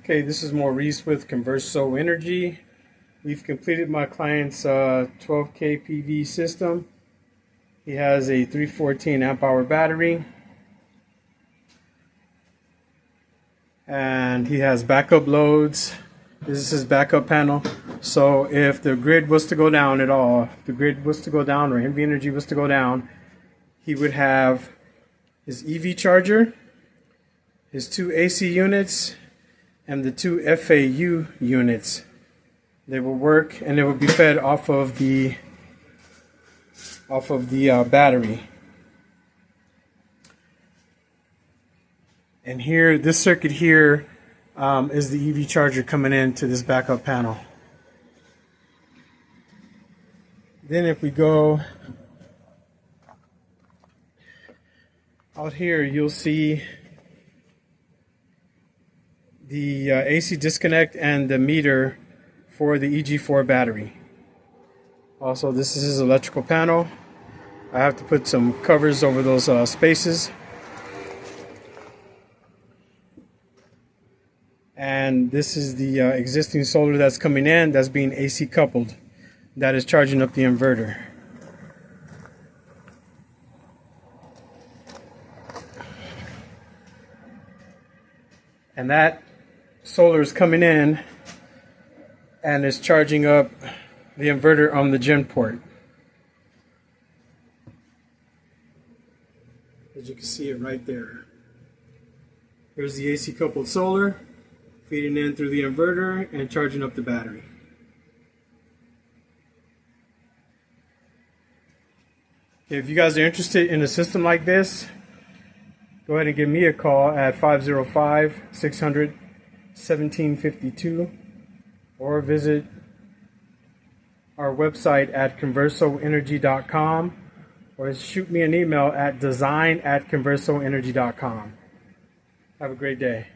Okay, this is Maurice with Converso Energy. We've completed my client's 12K PV system. He has a 314 amp hour battery. And he has backup loads. This is his backup panel. So if the grid was to go down at all, if the grid was to go down or NV Energy was to go down, he would have his EV charger, his 2 AC units, and the 2 FAU units. They will work and it will be fed off of the battery. And here, this circuit here is the EV charger coming into this backup panel. Then if we go out here, you'll see the AC disconnect and the meter for the EG4 battery. Also, this is his electrical panel. I have to put some covers over those spaces. And this is the existing solar that's coming in, that's being AC coupled. That is charging up the inverter. And that solar is coming in and is charging up the inverter on the gen port. As you can see it right there. Here's the AC coupled solar feeding in through the inverter and charging up the battery. If you guys are interested in a system like this, go ahead and give me a call at 505-600-1752 or visit our website at conversoenergy.com or shoot me an email at design@conversoenergy.com. Have a great day.